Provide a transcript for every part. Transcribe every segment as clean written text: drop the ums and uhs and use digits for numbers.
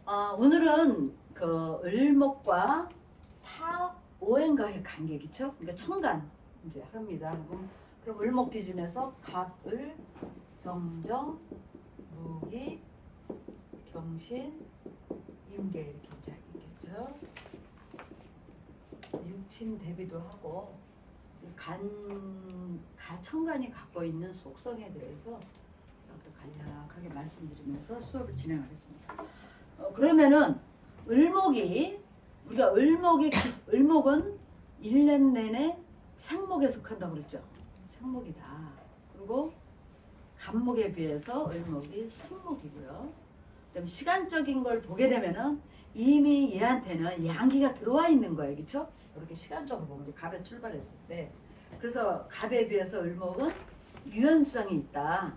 오늘은 그 을목과 오행과의 관계겠죠? 그러니까 천간 이제 합니다. 그럼 을목 기준에서 갑을, 병정, 무기, 경신, 임계 이렇게 이제 있겠죠? 육침 대비도 하고 천간이 갖고 있는 속성에 대해서 제가 또 간략하게 말씀드리면서 수업을 진행하겠습니다. 그러면은 우리가 을목은 1년 내내 상목에 속한다고 그랬죠. 상목이다. 그리고 간목에 비해서 을목이 승목이고요. 그다음에 시간적인 걸 보게 되면은 이미 얘한테는 양기가 들어와 있는 거예요, 그렇죠? 이렇게 시간적으로 보면 우리 갑에 출발했을 때, 그래서 갑에 비해서 을목은 유연성이 있다.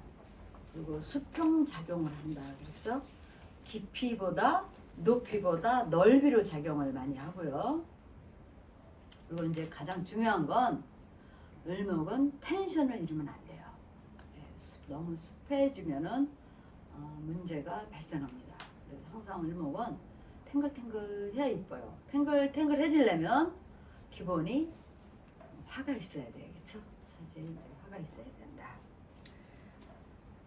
그리고 수평 작용을 한다, 그랬죠? 깊이보다 높이보다 넓이로 작용을 많이 하고요. 그리고 이제 가장 중요한 건 을목은 텐션을 잃으면 안 돼요. 너무 습해지면은 문제가 발생합니다. 그래서 항상 을목은 탱글탱글해야 이뻐요. 탱글탱글해지려면 기본이 화가 있어야 돼요, 그렇죠? 사실 이제 화가 있어야 된다.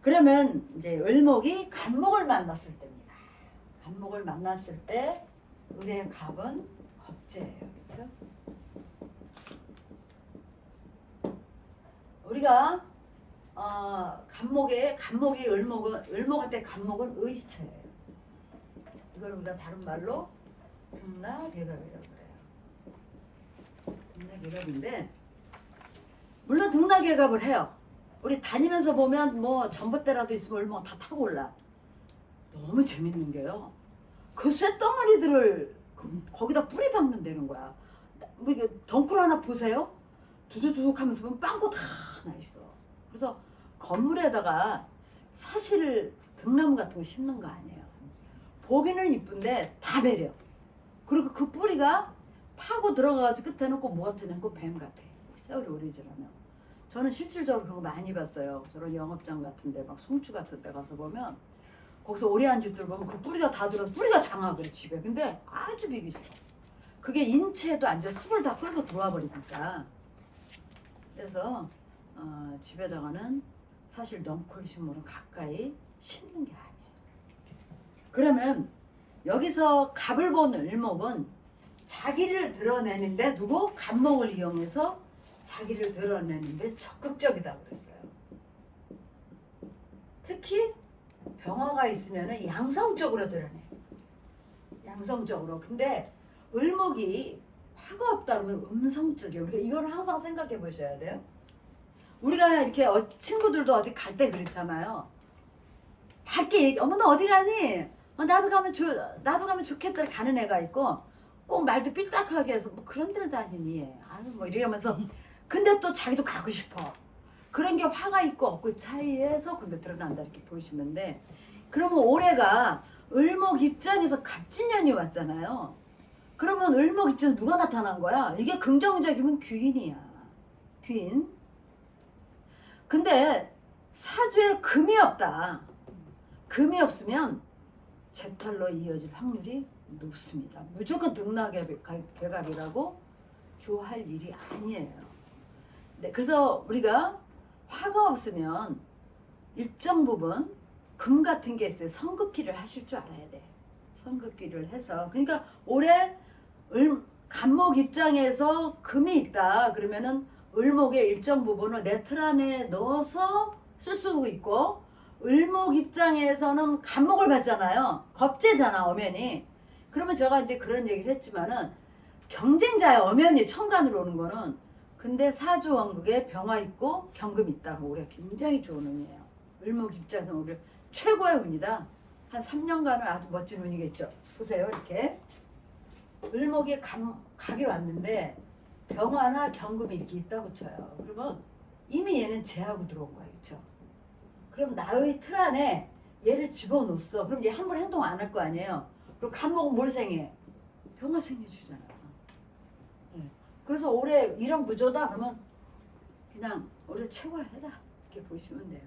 그러면 이제 을목이 간목을 만났을 때입니다. 간목을 만났을 때 을의 갑은 겁재예요, 그렇죠? 우리가 간목이 을목한테 간목은 의시체예요. 이걸 우리가 다른 말로 등락괴갑이라고 그래요. 등락괴갑인데 물론 등락괴갑을 해요. 우리 다니면서 보면 뭐 전봇대라도 있으면 을목은 다 타고 올라. 너무 재밌는 게요. 그 쇳덩어리들을 거기다 뿌리 박는 데는 거야. 뭐 이게 덩굴 하나 보세요. 두두둑 하면서 보면 빵꾸 다 나 있어. 그래서 건물에다가 사실 등나무 같은 거 심는 거 아니에요. 보기는 이쁜데 다 배려. 그리고 그 뿌리가 파고 들어가가지고 끝에 놓고 뭐 같아 놓고 뱀 같아. 세월이 오래 지나면. 저는 실질적으로 그런 거 많이 봤어요. 저런 영업장 같은데 막 송추 같은 데 가서 보면 거기서 오래 한 집들 보면 그 뿌리가 다 들어서 뿌리가 장아 그래 집에. 근데 아주 비기 싫어. 그게 인체에도 안 돼. 습을 다 끌고 들어와 버리니까. 그래서 집에다가는 사실 넝쿨 식물은 가까이 심는 게 아니에요. 그러면 여기서 갑을 본 을목은 자기를 드러내는데 누구? 간목을 이용해서 자기를 드러내는데 적극적이다 그랬어요. 특히 병화가 있으면 양성적으로 드러내. 양성적으로. 근데 을목이 화가 없다 그러면 음성적이에요. 우리가 이걸 항상 생각해 보셔야 돼요. 우리가 이렇게 친구들도 어디 갈 때 그렇잖아요. 밝게 어머 너 어디 가니? 나도 가면 좋겠다 가는 애가 있고 꼭 말도 삐딱하게 해서 뭐 그런 데를 다니니? 아유 뭐 이러면서 근데 또 자기도 가고 싶어. 그런 게 화가 있고 없고 차이에서 근데 드러난다 이렇게 보시면 돼. 그러면 올해가 을목 입장에서 갑진년이 왔잖아요. 그러면 을목 입장에서 누가 나타난 거야? 이게 긍정적이면 귀인이야. 귀인. 근데 사주에 금이 없다. 금이 없으면 재탈로 이어질 확률이 높습니다. 무조건 등락괴갑이라고 좋아할 일이 아니에요. 네, 그래서 우리가 화가 없으면 일정 부분 금 같은 게 있어요. 성급기를 하실 줄 알아야 돼. 성급기를 해서 그러니까 올해 간목 입장에서 금이 있다 그러면은 을목의 일정 부분을 내 틀 안에 넣어서 쓸 수 있고 을목 입장에서는 간목을 받잖아요. 겁재잖아 엄연히. 그러면 제가 이제 그런 얘기를 했지만은 경쟁자의 엄연히 천간으로 오는 거는 근데 사주 원국에 병화 있고 경금 있다고 올해 굉장히 좋은 운이에요. 을목 입장에서 우리 최고의 운이다. 한 3년간은 아주 멋진 운이겠죠. 보세요 이렇게 을목에 갑이 왔는데 병화나 경금이 이렇게 있다고 쳐요. 그러면 이미 얘는 제하고 들어온 거야, 그렇죠? 그럼 나의 틀 안에 얘를 집어넣었어. 그럼 얘 함부로 행동 안 할 거 아니에요. 그럼 간목은 뭘 생해? 병화 생해주잖아. 네. 그래서 올해 이런 구조다 그러면 그냥 올해 최고의 해다 이렇게 보시면 돼요.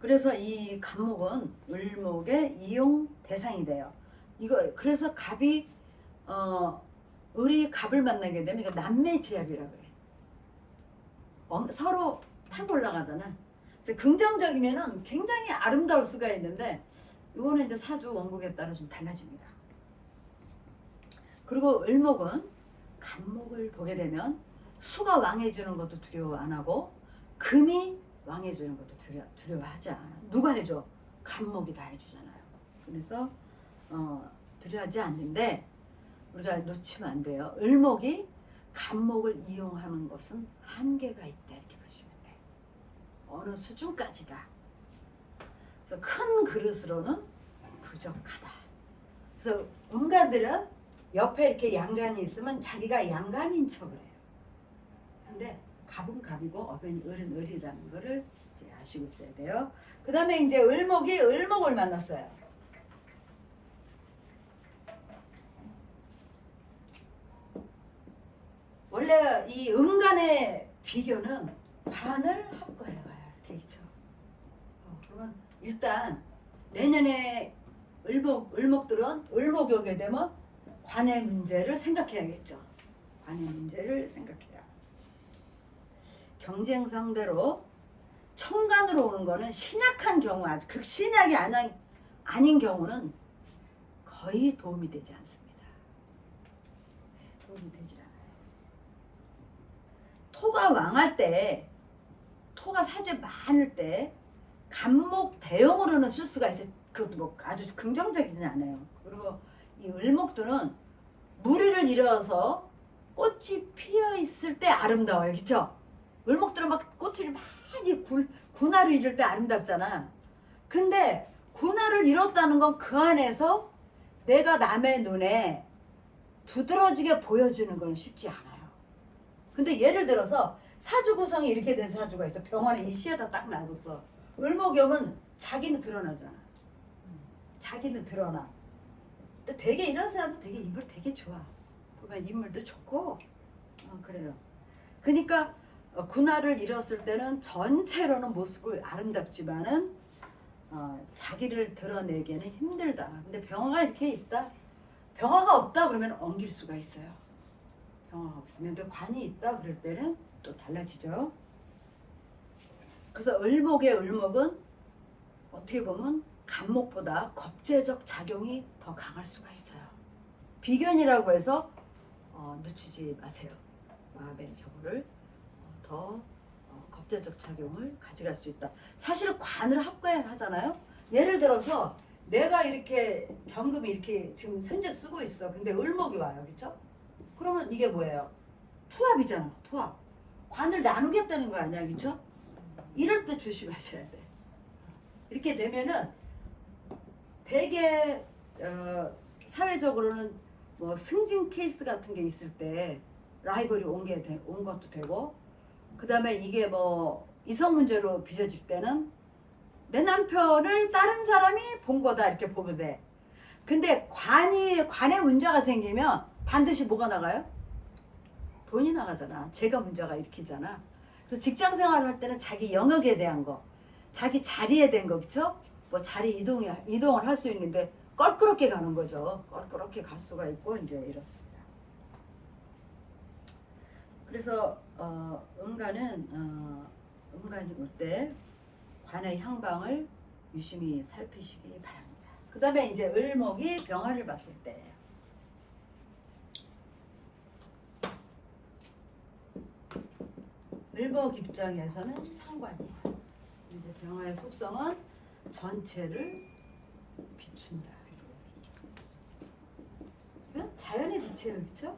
그래서 이 갑목은 을목의 이용 대상이 돼요. 이거 그래서 갑이 을이 갑을 만나게 되면 이거 남매지합이라 그래. 서로 타고 올라가잖아. 그래서 긍정적이면은 굉장히 아름다울 수가 있는데 이거는 이제 사주 원국에 따라 좀 달라집니다. 그리고 을목은 갑목을 보게 되면 수가 왕해주는 것도 두려워 안 하고 금이 왕해주는 것도 두려워하지 않아. 누가 해줘? 갑목이 다 해주잖아요. 그래서 두려워하지 않는데 우리가 놓치면 안 돼요. 을목이 갑목을 이용하는 것은 한계가 있다 이렇게 보시면 돼요. 어느 수준까지다. 그래서 큰 그릇으로는 부족하다. 그래서 음간들은 옆에 이렇게 양간이 있으면 자기가 양간인 척을 해요. 근데 갑은 갑이고 어변이 을은 을이라는 거를 이제 아시고 있어야 돼요. 그 다음에 이제 을목이 을목을 만났어요. 원래 이 음간의 비교는 관을 합과해 와요. 이렇게 있죠. 그러면 일단 내년에 을목들은 을목이 오게 되면 관의 문제를 생각해야겠죠. 관의 문제를 생각해야. 경쟁 상대로 천간으로 오는 거는 신약한 경우, 아주 극신약이 아닌 경우는 거의 도움이 되지 않습니다. 도움이 되질 않아요. 토가 왕할 때, 토가 사주에 많을 때 갑목 대용으로는 쓸 수가 있어요. 그것도 뭐 아주 긍정적이지 않아요. 그리고 이 을목들은 무리를 이뤄서 꽃이 피어 있을 때 아름다워요. 그렇죠? 을목들은 막 꽃을 많이 군화를 이룰 때 아름답잖아. 근데 군화를 이뤘다는 건 그 안에서 내가 남의 눈에 두드러지게 보여주는 건 쉽지 않아요. 근데 예를 들어서 사주 구성이 이렇게 된 사주가 있어. 병원에 이 시에다 딱 놔뒀어. 을목이 오면 자기는 드러나잖아. 자기는 드러나. 근데 되게 이런 사람도 되게 인물 되게 좋아. 보면 인물도 좋고 그래요. 그러니까 군화를 잃었을 때는 전체로는 모습을 아름답지만은 자기를 드러내기는 힘들다. 근데 병화가 이렇게 있다. 병화가 없다 그러면 엉길 수가 있어요. 병화가 없으면 또 관이 있다 그럴 때는 또 달라지죠. 그래서 을목의 을목은 어떻게 보면 갑목보다 겁재적 작용이 더 강할 수가 있어요. 비견이라고 해서 늦추지 마세요. 마음의 저거를 더 겁재적 작용을 가져갈 수 있다. 사실 관을 합과하잖아요. 예를 들어서 내가 이렇게 경금이 이렇게 지금 현재 쓰고 있어. 근데 을목이 와요. 그렇죠? 그러면 이게 뭐예요? 투합이잖아. 투합. 관을 나누겠다는 거 아니야. 그렇죠? 이럴 때 조심하셔야 돼. 이렇게 되면은 되게 사회적으로는 뭐 승진 케이스 같은 게 있을 때 라이벌이 온 것도 되고, 그 다음에 이게 뭐 이성 문제로 빚어질 때는 내 남편을 다른 사람이 본 거다 이렇게 보면 돼. 근데 관에 문제가 생기면 반드시 뭐가 나가요? 돈이 나가잖아. 제가 문제가 일으키잖아. 그래서 직장 생활을 할 때는 자기 영역에 대한 거, 자기 자리에 대한 거, 그쵸? 뭐 자리 이동을 할 수 있는데 껄끄럽게 가는 거죠. 껄끄럽게 갈 수가 있고 이제 이렇습니다. 그래서 음간이 올 때 관의 향방을 유심히 살피시기 바랍니다. 그 다음에 이제 을목이 병화를 봤을 때 을목 입장에서는 상관이에요. 이제 병화의 속성은 전체를 비춘다. 그냥 자연의 빛이에요, 그렇죠?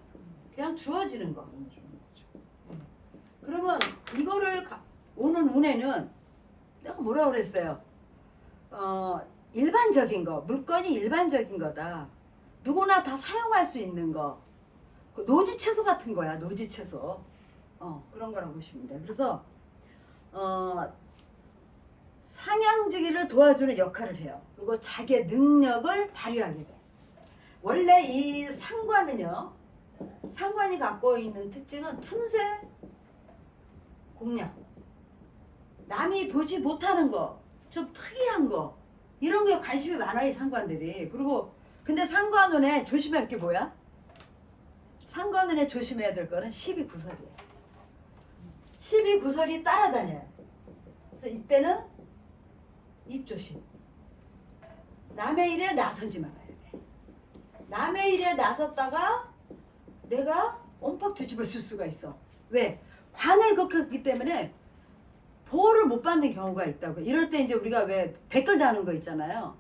그냥 주어지는 거. 그러면 이거를 오는 운에는 내가 뭐라 그랬어요? 일반적인 거, 물건이 일반적인 거다. 누구나 다 사용할 수 있는 거. 노지 채소 같은 거야, 노지 채소. 그런 거라고 보시면 돼요. 그래서 상향지기를 도와주는 역할을 해요. 그리고 자기의 능력을 발휘하게 돼. 원래 이 상관은요, 상관이 갖고 있는 특징은 틈새 공략. 남이 보지 못하는 거, 좀 특이한 거 이런 게 관심이 많아요 상관들이. 그리고 근데 상관운에 조심할 게 뭐야? 상관운에 조심해야 될 거는 12구설이에요. 12구설이 따라다녀요. 그래서 이때는 입조심. 남의 일에 나서지 말아야 돼. 남의 일에 나섰다가 내가 옴팍 뒤집어 쓸 수가 있어. 왜? 관을 긋기 때문에 보호를 못 받는 경우가 있다고. 이럴 때 이제 우리가 왜 댓글 다는 거 있잖아요.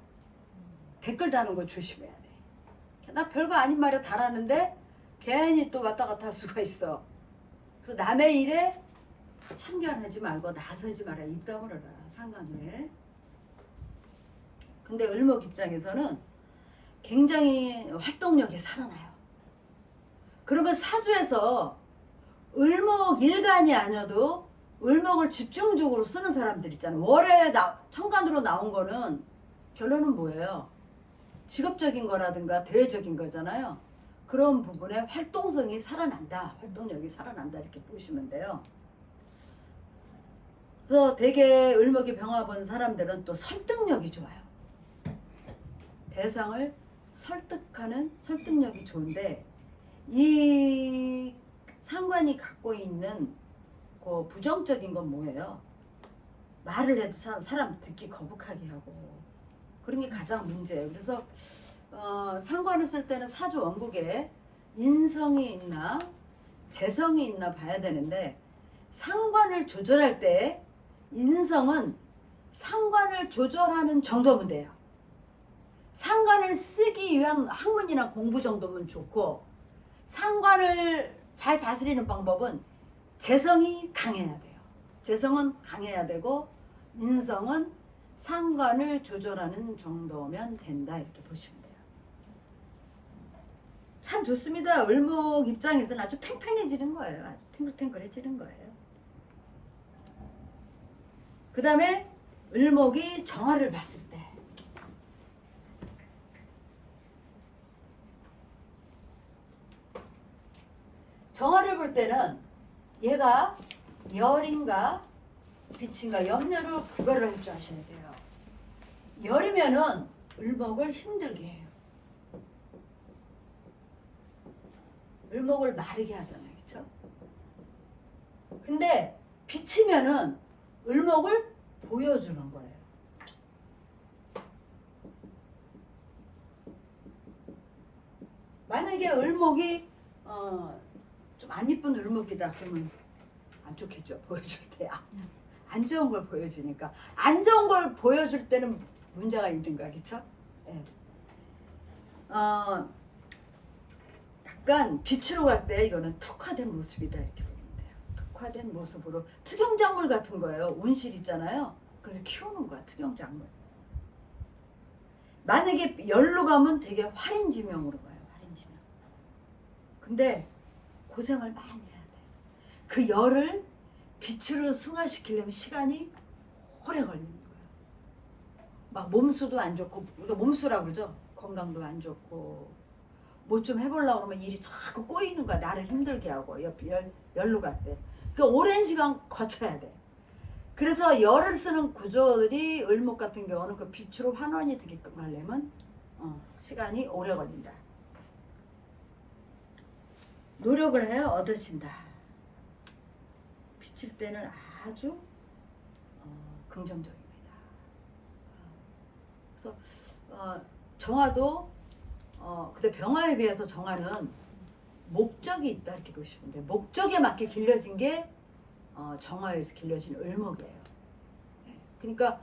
댓글 다는 거 조심해야 돼. 나 별거 아닌 말을 달았는데 괜히 또 왔다 갔다 할 수가 있어. 그래서 남의 일에 참견하지 말고 나서지 마라. 입 다물어라. 상관운에. 근데 을목 입장에서는 굉장히 활동력이 살아나요. 그러면 사주에서 을목 일간이 아니어도 을목을 집중적으로 쓰는 사람들 있잖아요. 월에 천간으로 나온 거는 결론은 뭐예요? 직업적인 거라든가 대외적인 거잖아요. 그런 부분에 활동성이 살아난다. 활동력이 살아난다. 이렇게 보시면 돼요. 그래서 되게 을목이 병화 본 사람들은 또 설득력이 좋아요. 대상을 설득하는 설득력이 좋은데 이 상관이 갖고 있는 그 부정적인 건 뭐예요? 말을 해도 사람 듣기 거북하게 하고 그런 게 가장 문제예요. 그래서 상관을 쓸 때는 사주 원국에 인성이 있나 재성이 있나 봐야 되는데 상관을 조절할 때 인성은 상관을 조절하는 정도면 돼요. 상관을 쓰기 위한 학문이나 공부 정도면 좋고 상관을 잘 다스리는 방법은 재성이 강해야 돼요. 재성은 강해야 되고 인성은 상관을 조절하는 정도면 된다. 이렇게 보시면 돼요. 참 좋습니다. 을목 입장에서는 아주 팽팽해지는 거예요. 아주 탱글탱글해지는 거예요. 그 다음에 을목이 정화를 봤을 때 정화를 볼 때는 얘가 열인가 빛인가 염려를 구별을 할 줄 아셔야 돼요. 열이면은 을목을 힘들게 해요. 을목을 마르게 하잖아요. 그쵸? 근데 빛이면은 을목을 보여주는 거예요. 만약에 을목이 좀 안 이쁜 을목이다 그러면 안 좋겠죠. 보여줄 때 안 좋은 걸 보여주니까 안 좋은 걸 보여줄 때는 문제가 있는 거야. 그쵸? 예. 약간 빛으로 갈 때 이거는 특화된 모습이다 이렇게 보면 돼요. 특화된 모습으로 투경작물 같은 거예요. 운실 있잖아요. 그래서 키우는 거야. 투경작물. 만약에 열로 가면 되게 활인지명으로 가요. 활인지명. 근데 고생을 많이 해야 돼. 그 열을 빛으로 승화시키려면 시간이 오래 걸리는 거야. 막 몸수도 안 좋고, 우리가 몸수라고 그러죠. 건강도 안 좋고 뭐 좀 해보려고 그러면 일이 자꾸 꼬이는 거야. 나를 힘들게 하고 열로 갈 때. 그 오랜 시간 거쳐야 돼. 그래서 열을 쓰는 구조들이 을목 같은 경우는 그 빛으로 환원이 되게끔 하려면 시간이 오래 걸린다. 노력을 해야 얻어진다. 비칠 때는 아주 긍정적입니다. 그래서 정화도 근데 병화에 비해서 정화는 목적이 있다 이렇게 보시면 돼요. 목적에 맞게 길러진 게 정화에서 길러진 을목이에요. 그러니까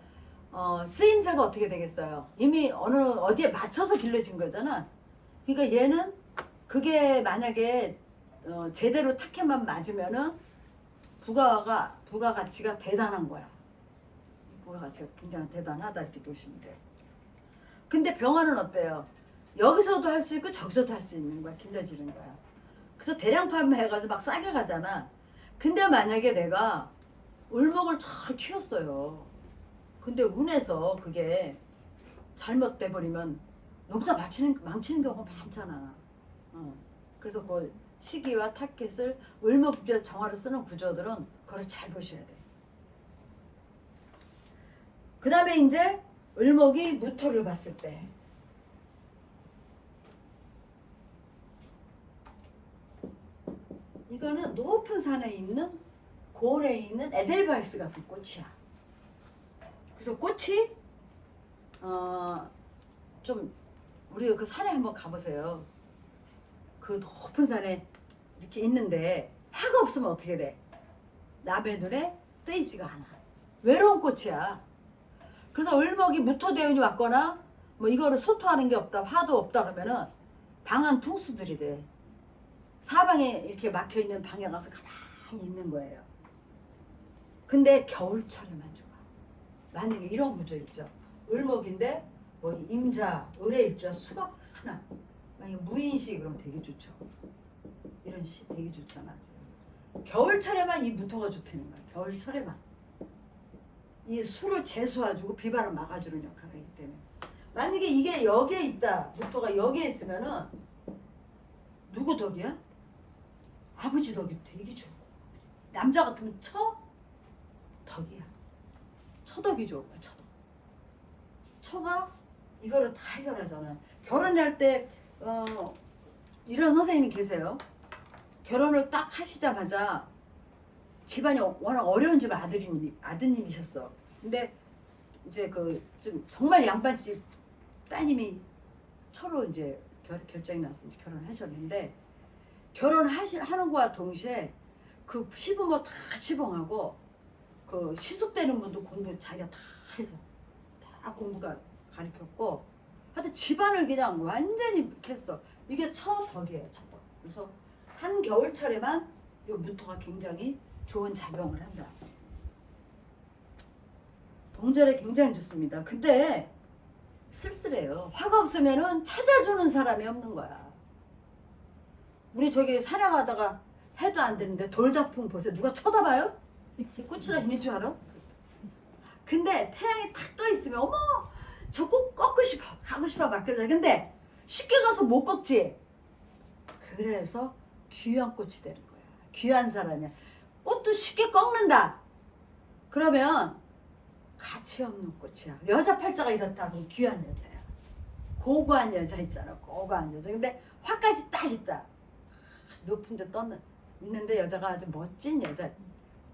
쓰임새가 어떻게 되겠어요? 이미 어디에 맞춰서 길러진 거잖아. 그러니까 얘는 그게 만약에 제대로 타켓만 맞으면은 부가가치가 대단한 거야. 부가가치가 굉장히 대단하다 이렇게 보시면 돼요. 근데 병화는 어때요? 여기서도 할 수 있고 저기서도 할 수 있는 거야. 길러지는 거야. 그래서 대량 판매해가지고 막 싸게 가잖아. 근데 만약에 내가 을목을 잘 키웠어요. 근데 운에서 그게 잘못돼 버리면 농사 망치는 경우가 많잖아. 그래서 그 시기와 타켓을 을목에서 정화를 쓰는 구조들은 그걸 잘 보셔야 돼. 그 다음에 이제 을목이 무토를 봤을 때 이거는 높은 산에 있는 고원에 있는 에델바이스 같은 꽃이야. 그래서 꽃이 좀 우리 그 산에 한번 가보세요. 그 높은 산에 이렇게 있는데 화가 없으면 어떻게 돼? 남의 눈에 뜨이지가 않아. 외로운 꽃이야. 그래서 을목이 무토대운이 왔거나 뭐 이거를 소토하는 게 없다, 화도 없다 그러면은 방한 퉁수들이 돼. 사방에 이렇게 막혀있는 방에 가서 가만히 있는 거예요. 근데 겨울철에만 좋아. 만약에 이런 구조 있죠. 을목인데 뭐 임자, 을의 일자, 수가 하나. 만약에 무인시 그럼 되게 좋죠. 이런 시 되게 좋잖아. 겨울철에만 이 무토가 좋다는 거야. 겨울철에만. 이 수를 제수해주고 비바람 막아주는 역할을 하기 때문에. 만약에 이게 여기에 있다. 무토가 여기에 있으면은 누구 덕이야? 아버지 덕이 되게 좋고. 남자 같으면 처 덕이야. 처덕이 좋은 거야. 처덕. 처가 이거를 다 해결하잖아. 결혼할 때 이런 선생님이 계세요. 결혼을 딱 하시자마자 집안이 워낙 어려운 집 아드님이셨어. 근데 이제 그 좀 정말 양반집 따님이 처로 이제 결정이 나서 이제 결혼하셨는데 결혼하는 거와 동시에 그 시부모 다 시봉하고 그 시숙되는 분도 공부 자기가 다 해서 다 공부가 가르쳤고 하여튼 집안을 그냥 완전히 이렇게 했어. 이게 처덕이에요. 처덕. 그래서 한 겨울철에만 이 무토가 굉장히 좋은 작용을 한다. 동절에 굉장히 좋습니다. 근데 쓸쓸해요. 화가 없으면은 찾아주는 사람이 없는 거야. 우리 저기 사냥하다가 해도 안 되는데 돌다풍 보세요. 누가 쳐다봐요? 제 꽃이라 있는 줄 알아? 근데 태양이 탁 떠 있으면 어머 저 꽃 꺾고 싶어 가고 싶어 막 그러잖아. 근데 쉽게 가서 못 꺾지. 그래서 귀한 꽃이 되는 거야. 귀한 사람이야. 꽃도 쉽게 꺾는다. 그러면 가치 없는 꽃이야. 여자 팔자가 이렇다 그러면 귀한 여자야. 고고한 여자 있잖아. 고고한 여자. 근데 화까지 딱 있다. 높은 데 있는데 여자가 아주 멋진 여자.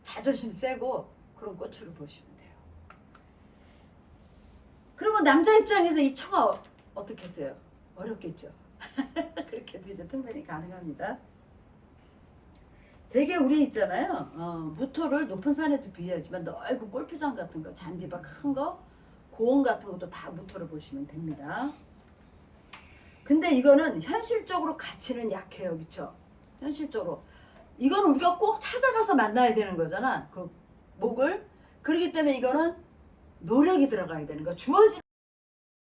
자존심 세고 그런 꽃으로 보시면 돼요. 그러면 남자 입장에서 이 처가 어떻게 했어요? 어렵겠죠. 그렇게도 이제 통변이 가능합니다. 되게 우리 있잖아요. 무토를 높은 산에도 비유하지만 넓은 골프장 같은 거, 잔디밭 큰 거, 고원 같은 것도 다 무토로 보시면 됩니다. 근데 이거는 현실적으로 가치는 약해요. 그렇죠? 현실적으로. 이건 우리가 꼭 찾아가서 만나야 되는 거잖아. 그 목을. 그렇기 때문에 이거는 노력이 들어가야 되는 거. 주어진